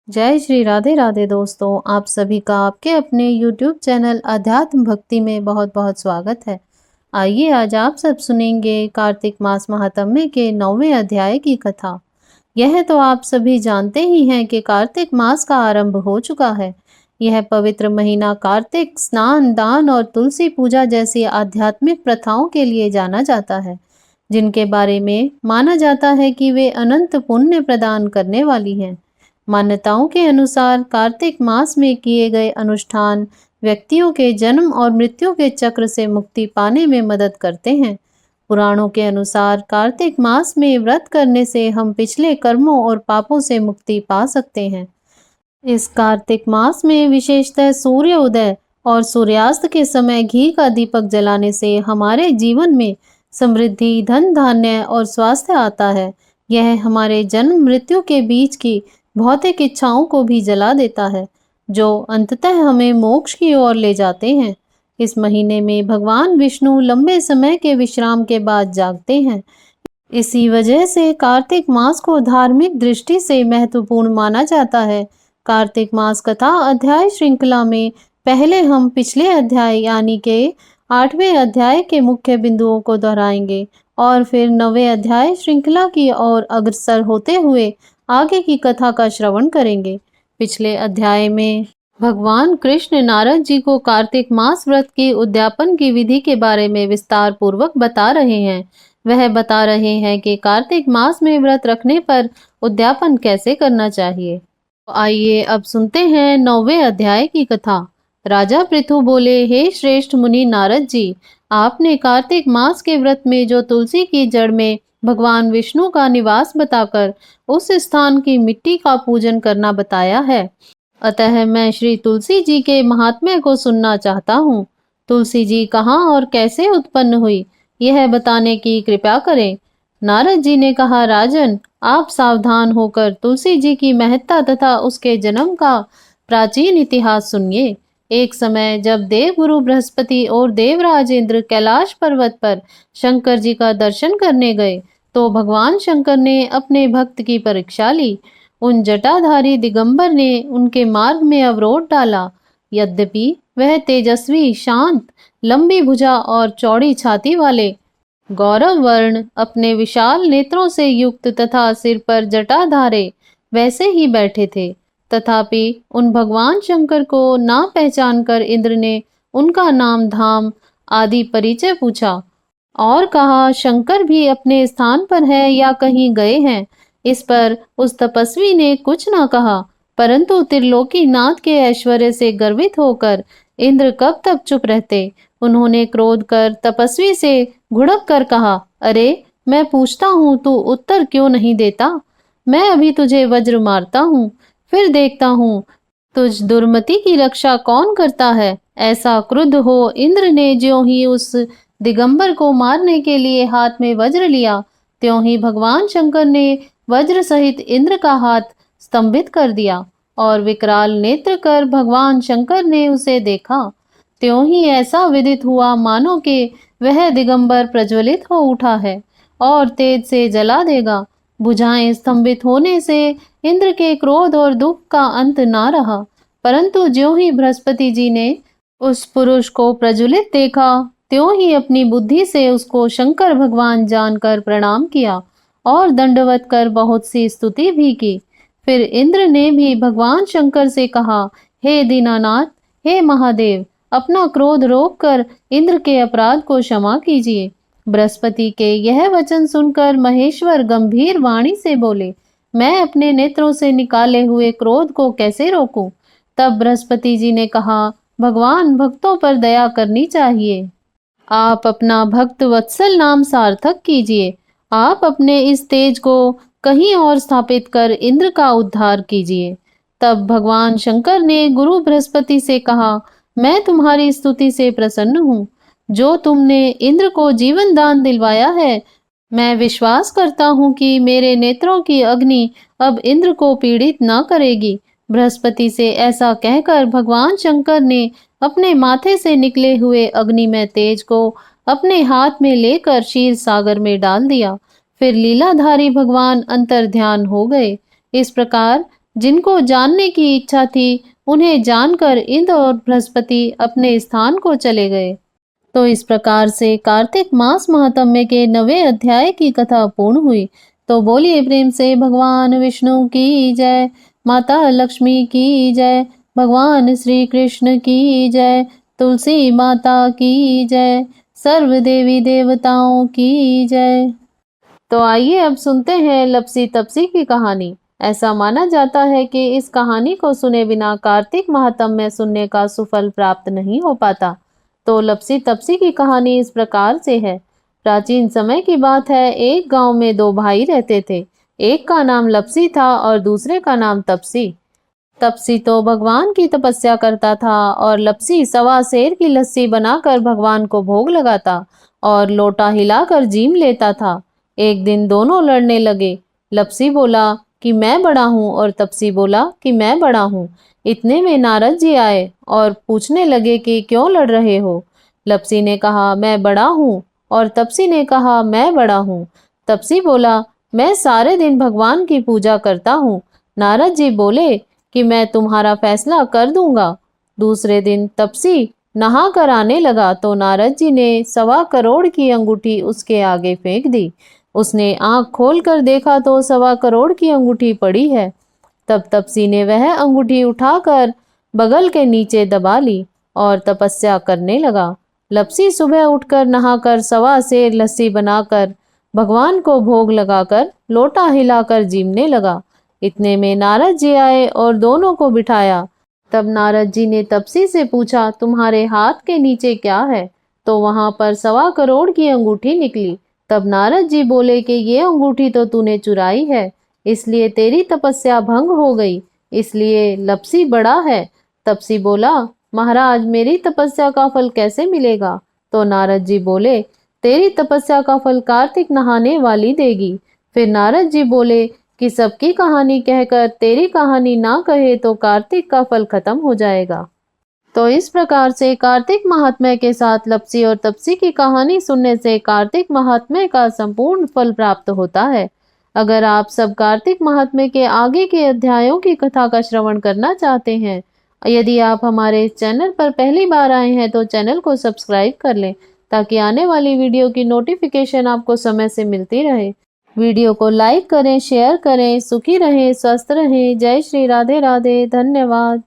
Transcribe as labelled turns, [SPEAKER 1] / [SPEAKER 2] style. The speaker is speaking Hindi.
[SPEAKER 1] जय श्री राधे राधे दोस्तों, आप सभी का आपके अपने YouTube चैनल अध्यात्म भक्ति में बहुत बहुत स्वागत है। आइए आज आप सब सुनेंगे कार्तिक मास महात्म्य के 9वें अध्याय की कथा। यह तो आप सभी जानते ही हैं कि कार्तिक मास का आरंभ हो चुका है। यह पवित्र महीना कार्तिक स्नान, दान और तुलसी पूजा जैसी आध्यात्मिक प्रथाओं के लिए जाना जाता है, जिनके बारे में माना जाता है कि वे अनंत पुण्य प्रदान करने वाली हैं। मान्यताओं के अनुसार कार्तिक मास में किए गए अनुष्ठान व्यक्तियों के जन्म और मृत्यु के चक्र से मुक्ति पाने में मदद करते हैं। पुराणों के अनुसार कार्तिक मास में व्रत करने से हम पिछले कर्मों और पापों से मुक्ति पा सकते हैं। इस कार्तिक मास में विशेषतः सूर्य उदय और सूर्यास्त के समय घी का दीपक जलाने से हमारे जीवन में समृद्धि, धन धान्य और स्वास्थ्य आता है। यह हमारे जन्म मृत्यु के बीच की भौतिक इच्छाओं को भी जला देता है, जो अंततः हमें मोक्ष की ओर ले जाते हैं। इस महीने में भगवान विष्णु लंबे समय के विश्राम के बाद जागते हैं। इसी वजह से कार्तिक मास को धार्मिक दृष्टि से महत्वपूर्ण माना जाता है। कार्तिक मास कथा अध्याय श्रृंखला में पहले हम पिछले अध्याय यानी के 8वें अध्याय के मुख्य बिंदुओं को दोहराएंगे और फिर 9वें अध्याय श्रृंखला की ओर अग्रसर होते हुए आगे की कथा का श्रवण करेंगे। पिछले अध्याय में भगवान कृष्ण नारद जी को कार्तिक मास व्रत की उद्यापन की विधि के बारे में विस्तार पूर्वक बता रहे हैं। वह बता रहे हैं कि कार्तिक मास में व्रत रखने पर उद्यापन कैसे करना चाहिए। तो आइए अब सुनते हैं 9वें अध्याय की कथा। राजा पृथु बोले, हे श्रेष्ठ मुनि नारद जी, आपने कार्तिक मास के व्रत में जो तुलसी की जड़ में भगवान विष्णु का निवास बताकर उस स्थान की मिट्टी का पूजन करना बताया है। अतः मैं श्री तुलसी जी के महात्म्य को सुनना चाहता हूँ। तुलसी जी कहाँ और कैसे उत्पन्न हुई, यह बताने की कृपा करें। नारद जी ने कहा, राजन, आप सावधान होकर तुलसी जी की महत्ता तथा उसके जन्म का प्राचीन इतिहास सुनिए। एक समय जब देवगुरु बृहस्पति और देवराज इंद्र कैलाश पर्वत पर शंकर जी का दर्शन करने गए, तो भगवान शंकर ने अपने भक्त की परीक्षा ली। उन जटाधारी दिगंबर ने उनके मार्ग में अवरोध डाला। यद्यपि वह तेजस्वी, शांत, लंबी भुजा और चौड़ी छाती वाले गौरव वर्ण, अपने विशाल नेत्रों से युक्त तथा सिर पर जटाधारे वैसे ही बैठे थे, तथापि उन भगवान शंकर को ना पहचान कर इंद्र ने उनका नाम, धाम आदि परिचय पूछा और कहा, शंकर भी अपने स्थान पर है या कहीं गए हैं। इस पर उस तपस्वी ने कुछ न कहा, परंतु त्रिलोकी नाथ के ऐश्वर्य से गर्वित होकर इंद्र कब तक चुप रहते। उन्होंने क्रोध कर तपस्वी से घुड़क कर कहा, अरे, मैं पूछता हूँ, तू उत्तर क्यों नहीं देता? मैं अभी तुझे वज्र मारता हूँ, फिर देखता हूँ तुझ दुर्मति की रक्षा कौन करता है। ऐसा क्रुद्ध हो इंद्र ने ज्यों ही उस दिगंबर को मारने के लिए हाथ में वज्र लिया, त्यों ही भगवान शंकर ने वज्र सहित इंद्र का हाथ स्तंभित कर दिया और विकराल नेत्र कर भगवान शंकर ने उसे देखा। त्यों ही ऐसा विदित हुआ मानो कि वह दिगंबर प्रज्वलित हो उठा है और तेज से जला देगा। भुजाएं स्तंभित होने से इंद्र के क्रोध और दुख का अंत ना रहा, परंतु ज्यों ही बृहस्पति जी ने उस पुरुष को प्रज्वलित देखा, त्यों ही अपनी बुद्धि से उसको शंकर भगवान जानकर प्रणाम किया और दंडवत कर बहुत सी स्तुति भी की। फिर इंद्र ने भी भगवान शंकर से कहा, हे दीनानाथ, हे महादेव, अपना क्रोध रोक कर इंद्र के अपराध को क्षमा कीजिए। बृहस्पति के यह वचन सुनकर महेश्वर गंभीर वाणी से बोले, मैं अपने नेत्रों से निकाले हुए क्रोध को कैसे रोकूं? तब बृहस्पति जी ने कहा, भगवान, भक्तों पर दया करनी चाहिए। आप अपना भक्त वत्सल नाम सार्थक कीजिए। आप अपने इस तेज को कहीं और स्थापित कर इंद्र का उद्धार कीजिए। तब भगवान शंकर ने गुरु बृहस्पति से कहा, मैं तुम्हारी स्तुति से प्रसन्न हूँ। जो तुमने इंद्र को जीवन दान दिलवाया है, मैं विश्वास करता हूँ कि मेरे नेत्रों की अग्नि अब इंद्र को पीड़ित न करेगी। बृहस्पति से ऐसा कहकर भगवान शंकर ने अपने माथे से निकले हुए अग्निमय तेज को अपने हाथ में लेकर क्षीर सागर में डाल दिया। फिर लीलाधारी भगवान अंतर ध्यान हो गए। इस प्रकार जिनको जानने की इच्छा थी, उन्हें जानकर इंद्र और बृहस्पति अपने स्थान को चले गए। तो इस प्रकार से कार्तिक मास महात्म्य के 9वें अध्याय की कथा पूर्ण हुई। तो बोलिए प्रेम से भगवान विष्णु की जय, माता लक्ष्मी की जय, भगवान श्री कृष्ण की जय, तुलसी माता की जय, सर्व देवी देवताओं की जय। तो आइए अब सुनते हैं लपसी तपसी की कहानी। ऐसा माना जाता है कि इस कहानी को सुने बिना कार्तिक महात्म्य सुनने का सुफल प्राप्त नहीं हो पाता। तो लपसी तपसी की कहानी इस प्रकार से है। प्राचीन समय की बात है, एक गांव में दो भाई रहते थे। एक का नाम लपसी था और दूसरे का नाम तपसी। तपसी तो भगवान की तपस्या करता था और लपसी सवा सेर की लस्सी बनाकर भगवान को भोग लगाता और लोटा हिलाकर जीम लेता था। एक दिन दोनों लड़ने लगे। लपसी बोला कि मैं बड़ा हूँ और तपसी बोला कि मैं बड़ा हूँ। इतने में नारद जी आए और पूछने लगे कि क्यों लड़ रहे हो। लपसी ने कहा मैं बड़ा हूँ और तपसी ने कहा मैं बड़ा हूँ। तपसी बोला मैं सारे दिन भगवान की पूजा करता हूँ। नारद जी बोले कि मैं तुम्हारा फैसला कर दूंगा। दूसरे दिन तपसी नहा कर आने लगा तो नारद जी ने 1.25 करोड़ की अंगूठी उसके आगे फेंक दी। उसने आंख खोल कर देखा तो 1.25 करोड़ की अंगूठी पड़ी है। तब तपसी ने वह अंगूठी उठाकर बगल के नीचे दबा ली और तपस्या करने लगा। लपसी सुबह उठकर नहाकर 1.25 सेर लस्सी बनाकर भगवान को भोग लगाकर लोटा हिलाकर जीमने लगा। इतने में नारद जी आए और दोनों को बिठाया। तब नारद जी ने तपसी से पूछा तुम्हारे हाथ के नीचे क्या है। तो वहां पर 1.25 करोड़ की अंगूठी निकली। तब नारद जी बोले कि ये अंगूठी तो तूने चुराई है, इसलिए तेरी तपस्या भंग हो गई, इसलिए लपसी बड़ा है। तपसी बोला महाराज मेरी तपस्या का फल कैसे मिलेगा। तो नारद जी बोले तेरी तपस्या का फल कार्तिक नहाने वाली देगी। फिर नारद जी बोले कि सबकी कहानी कहकर तेरी कहानी ना कहे तो कार्तिक का फल खत्म हो जाएगा। तो इस प्रकार से कार्तिक महात्म्य के साथ लपसी और तपसी की कहानी सुनने से कार्तिक महात्म्य का संपूर्ण फल प्राप्त होता है। अगर आप सब कार्तिक महात्म्य के आगे के अध्यायों की कथा का श्रवण करना चाहते हैं, यदि आप हमारे चैनल पर पहली बार आए हैं तो चैनल को सब्सक्राइब कर लें ताकि आने वाली वीडियो की नोटिफिकेशन आपको समय से मिलती रहे। वीडियो को लाइक करें, शेयर करें। सुखी रहें, स्वस्थ रहें। जय श्री राधे राधे। धन्यवाद।